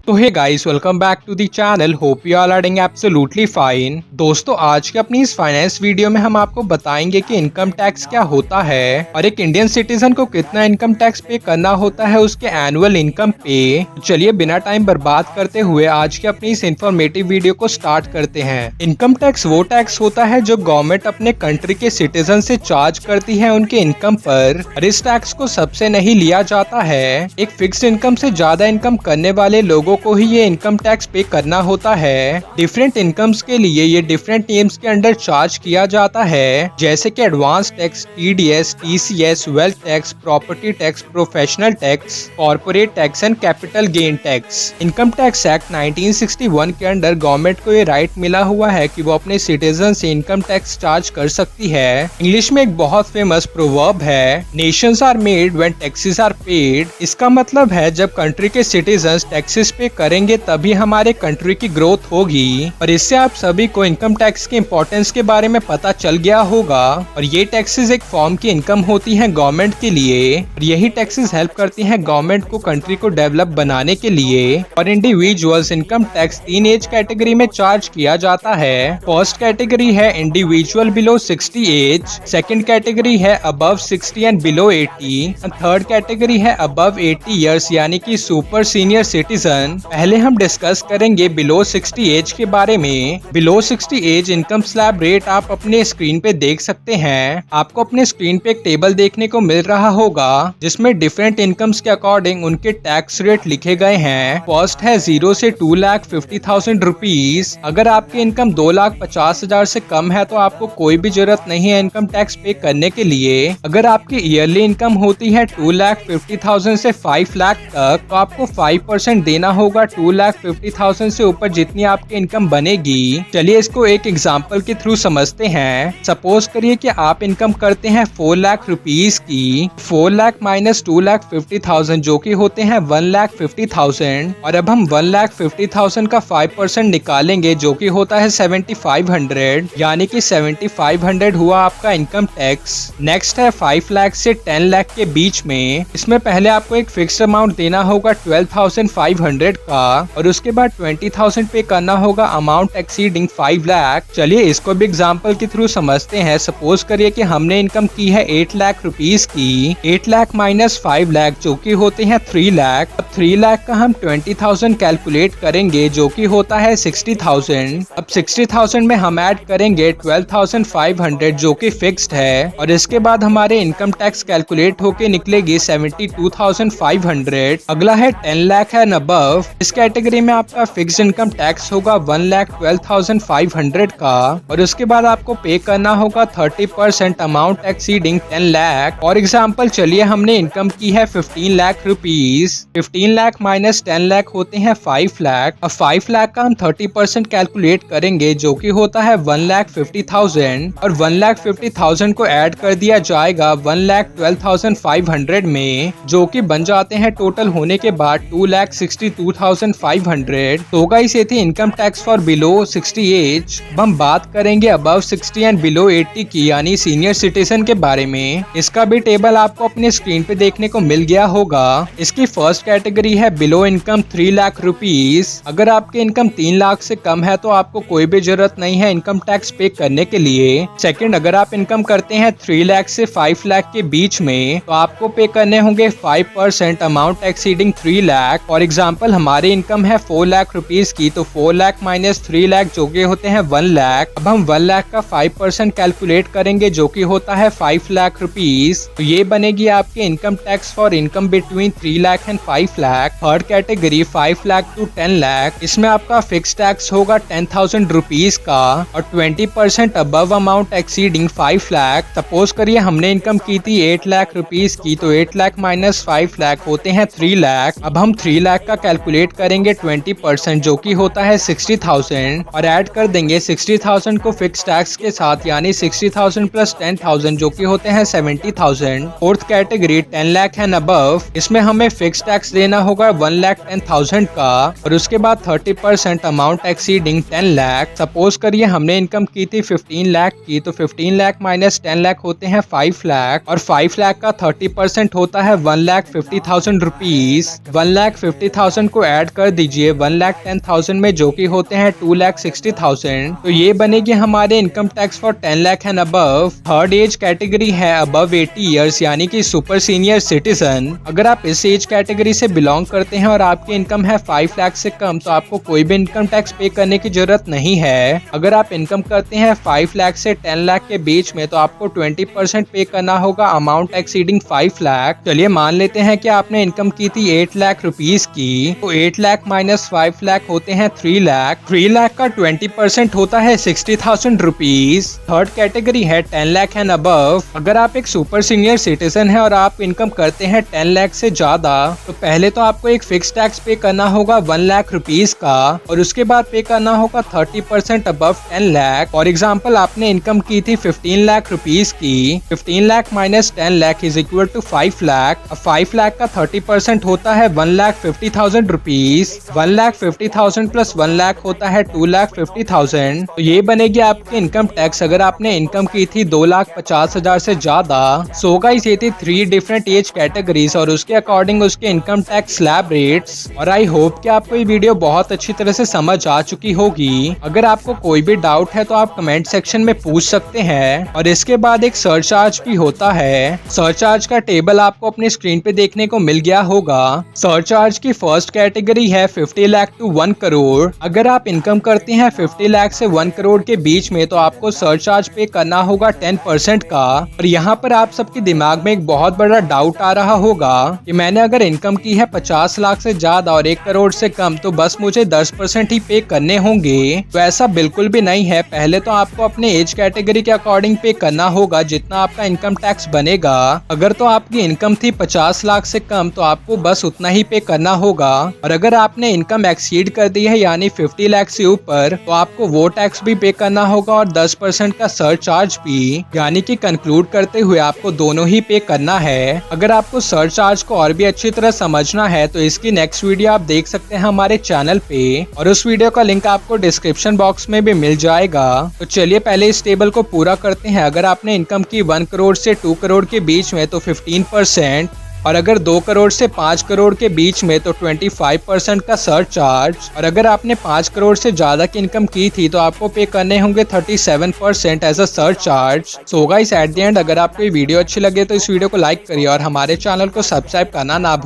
तो hey guys, welcome back to the channel. Hope you are doing absolutely fine. दोस्तों, आज के अपनी इस फाइनेंस वीडियो में हम आपको बताएंगे कि इनकम टैक्स क्या होता है और एक इंडियन सिटीजन को कितना इनकम टैक्स पे करना होता है उसके एनुअल इनकम पे। चलिए बिना टाइम बर्बाद करते हुए आज के अपनी इस इन्फॉर्मेटिव वीडियो को स्टार्ट करते हैं। इनकम टैक्स वो टैक्स होता है जो गवर्नमेंट अपने कंट्री के सिटीजन से चार्ज करती है उनके इनकम पर, और इस टैक्स को सबसे नहीं लिया जाता है। एक फिक्स इनकम से ज्यादा इनकम करने वाले लोगों को ही ये इनकम टैक्स पे करना होता है। डिफरेंट इनकम्स के लिए ये डिफरेंट नेम्स के अंडर चार्ज किया जाता है, जैसे कि advance tax, TDS, TCS, wealth tax, property tax, professional tax, corporate tax and capital gain tax. Income tax act 1961 के अंडर गवर्नमेंट को ये राइट मिला हुआ है कि वो अपने सिटीजन से इनकम टैक्स चार्ज कर सकती है। इंग्लिश में एक बहुत फेमस प्रोवर्ब है, nations are made when taxes are paid. इसका मतलब है जब कंट्री के सिटीजन टैक्सेस पे करेंगे तभी हमारे कंट्री की ग्रोथ होगी। और इससे आप सभी को इनकम टैक्स के इम्पोर्टेंस के बारे में पता चल गया होगा। और ये टैक्सेस एक फॉर्म की इनकम होती है गवर्नमेंट के लिए, और यही टैक्सेस हेल्प करती हैं गवर्नमेंट को कंट्री को डेवलप बनाने के लिए। और individuals income tax 3 age category में चार्ज किया जाता है। फर्स्ट कैटेगरी है individual below 60 age, second category है अबव 60 एंड बिलो 80, और थर्ड कैटेगरी है अबव 80 ईयर्स यानी कि सुपर सीनियर सिटीजन। पहले हम डिस्कस करेंगे बिलो 60 एज के बारे में। Below 60 age income slab rate आप अपने स्क्रीन पे देख सकते हैं। आपको अपने स्क्रीन पे एक टेबल देखने को मिल रहा होगा जिसमें डिफरेंट इनकम्स के अकॉर्डिंग उनके टैक्स रेट लिखे गए हैं। फर्स्ट है 0 से 2,50,000 रुपीज। अगर आपकी इनकम 2,50,000 से कम है तो आपको कोई भी जरूरत नहीं है इनकम टैक्स पे करने के लिए। अगर आपकी ईयरली इनकम होती है 2,50,000 से 5 लाख तक तो आपको 5% देना होगा 2,50,000 से ऊपर जितनी आपकी इनकम बनेगी। चलिए इसको एक एग्जांपल के थ्रू समझते हैं। सपोज करिए कि आप इनकम करते हैं 4 लाख रुपीज की। 4 लाख माइनस 2,50,000 जो कि होते हैं 1,50,000। और अब हम 1,50,000 का 5% निकालेंगे जो कि होता है 7,500, यानी कि 7,500 हुआ आपका इनकम टैक्स। नेक्स्ट है 5 लाख से 10 लाख के बीच में। इसमें पहले आपको एक फिक्स्ड अमाउंट देना होगा 12,500 का, और उसके बाद 20,000 पे करना होगा अमाउंट एक्सीडिंग 5 लाख। चलिए इसको भी एग्जांपल के थ्रू समझते हैं। सपोज करिए कि हमने इनकम की है 8 लाख रुपीज की। 8 लाख माइनस 5 लाख जो कि होते हैं 3 लाख। अब 3 लाख का हम 20,000 कैलकुलेट करेंगे जो कि होता है 60,000। अब 60,000 में हम ऐड करेंगे 12,500 जो कि फिक्स्ड है, और इसके बाद हमारे इनकम टैक्स कैलकुलेट होके निकलेगी 72,500। अगला है 10 लाख एंड अबव। इस कैटेगरी में आपका फिक्स इनकम टैक्स होगा 1,12,500 का, और उसके बाद आपको पे करना होगा 30% amount exceeding 10 lakh. For example चलिए हमने इनकम की है 15 लाख रुपीज। 15 लाख माइनस 10 लाख होते हैं 5 लाख। अब 5 लाख का हम 30% कैलकुलेट करेंगे जो कि होता है 1,50,000, और 1,50,000 को ऐड कर दिया जाएगा 1,12,500 में, जो कि बन जाते हैं टोटल होने के बाद 2,62,500। तो गाइस ये थी income tax for below 60 age. अब हम बात करेंगे अबव 60 एंड बिलो 80 की, यानी सीनियर सिटीजन के बारे में। इसका भी टेबल आपको अपने स्क्रीन पे देखने को मिल गया होगा। इसकी फर्स्ट कैटेगरी है बिलो इनकम 3 लाख रुपीज। अगर आपकी इनकम 3 लाख से कम है तो आपको कोई भी जरूरत नहीं है इनकम टैक्स पे करने के लिए। सेकंड, अगर आप इनकम करते हैं 3 लाख से 5 लाख के बीच में तो आपको पे करने होंगे 5% amount exceeding 3 lakh. For example हमारी इनकम है 4 लाख रुपीज की, तो 4 लाख माइनस 3 लाख जो कि होते हैं 1 लाख। अब हम 1 लाख का 5% कैलकुलेट करेंगे जो कि होता है 5 लाख रुपीज। तो ये बनेगी आपके income tax for income between 3 lakh and 5 lakh. Third category 5 lakh to 10 lakh. इसमें आपका फिक्स टैक्स होगा 10,000 रुपीज का, और 20% above amount exceeding 5 lakh. Suppose करिए हमने इनकम की थी 8 लाख रुपीज की, तो 8 लाख माइनस 5 लाख होते हैं 3 लाख। अब हम 3 लाख का कैलकुलेट करेंगे 20% जो कि होता है 60,000, और ऐड कर देंगे 60,000 को फिक्स टैक्स के साथ, यानी 60,000 प्लस 10,000 जो कि होते हैं 70,000। Fourth category 10 lakh and above. इसमें हमें फिक्स टैक्स देना होगा 1,10,000 का, और उसके बाद 30% अमाउंट एक्सीडिंग 10 लाख। सपोज करिए हमने इनकम की थी 15 लाख की, तो 15 लाख माइनस 10 लाख होते हैं 5 लाख, और 5 लाख का 30% होता है 1,50,000 रुपीज। 1,50,000 को ऐड कर दीजिए 1,10,000 में, जो कि होते हैं 2,60,000। तो ये बनेगी हमारे income tax for 10 lakh and above. Third age category है अबव 80 ईयर्स, यानी कि सुपर सीनियर सिटीजन। अगर आप इस एज कैटेगरी से बिलोंग करते हैं और आपकी इनकम है 5 लाख से कम, तो आपको कोई भी इनकम टैक्स पे करने की जरूरत नहीं है। अगर आप इनकम करते हैं 5 लाख से 10 लाख के बीच में, तो आपको 20% पे करना होगा अमाउंट एक्सीडिंग 5 लाख। चलिए मान लेते हैं कि आपने इनकम की थी 8 लाख रुपीज की, तो 8 लाख माइनस 5 लाख होते हैं 3 लाख। 3 लाख का 20% होता है 60,000 रुपीज। थर्ड कैटेगरी है 10 लाख एंड अबव। अगर आप एक सुपर सीनियर सिटीजन है और आप इनकम करते हैं 10 लाख से ज्यादा, तो पहले तो आपको एक फिक्स टैक्स पे करना होगा 1 लाख रुपीज का, और उसके बाद पे करना होगा 30% अबव 10 लाख। फॉर एग्जाम्पल आपने इनकम की थी 15 लाख रुपीज की, 15 lakh minus 10 lakh is equal to 5 lakh. अब 5 लाख का 30% होता है 1,50,000 रुपीज। 1,50,000 प्लस 1 लाख होता है 2,50,000। तो ये बनेगी आपकी इनकम टैक्स अगर आपने इनकम की थी 2,50,000 से ज्यादा। सो गाइस, ये थी 3 डिफरेंट एज कैटेगरीज और उसके अकॉर्डिंग उसके इनकम टैक्स स्लैब रेट्स। और आई होप कि आपको ये वीडियो बहुत अच्छी तरह से समझ आ चुकी होगी। अगर आपको कोई भी डाउट है तो आप कमेंट सेक्शन में पूछ सकते हैं। और इसके बाद एक सरचार्ज भी होता है। सरचार्ज का टेबल आपको अपनी स्क्रीन पे देखने को मिल गया होगा। सरचार्ज की फर्स्ट कैटेगरी है 50 लाख टू 1 करोड़। अगर आप इनकम करते हैं 50 लाख से 1 करोड़ के बीच में, तो आपको सरचार्ज पे करना होगा 10% का। और यहाँ पर आप सबके दिमाग में एक बहुत बड़ा डाउट आ रहा होगा कि मैंने अगर इनकम की है 50 लाख से ज्यादा और 1 करोड़ से कम, तो बस मुझे 10% ही पे करने होंगे। तो ऐसा बिल्कुल भी नहीं है। पहले तो आपको अपने एज कैटेगरी के अकॉर्डिंग पे करना होगा जितना आपका इनकम टैक्स बनेगा। अगर तो आपकी इनकम थी 50 लाख से कम, तो आपको बस उतना ही पे करना होगा। और अगर आपने इनकम एक्सीड कर दी है यानी 50 लाख से ऊपर, तो आपको वो टैक्स भी पे करना होगा और 10% का सरचार्ज भी। यानी कि कंक्लूड करते हुए आपको दोनों ही पे करना है। अगर आपको सरचार्ज को और भी अच्छी तरह समझना है तो इसकी नेक्स्ट वीडियो आप देख सकते हैं हमारे चैनल पे, और उस वीडियो का लिंक आपको डिस्क्रिप्शन बॉक्स में भी मिल जाएगा। तो चलिए पहले इस टेबल को पूरा करते हैं। अगर आपने इनकम की 1 करोड़ से 2 करोड़ के बीच में, तो 15%, और अगर 2 करोड़ से 5 करोड़ के बीच में, तो 25% का सरचार्ज। और अगर आपने 5 करोड़ से ज्यादा की इनकम की थी, तो आपको पे करने होंगे 37% as a surcharge. So guys, at the end अगर आपको ये वीडियो अच्छी लगे तो इस वीडियो को लाइक करिए और हमारे चैनल को सब्सक्राइब करना ना भूलिए।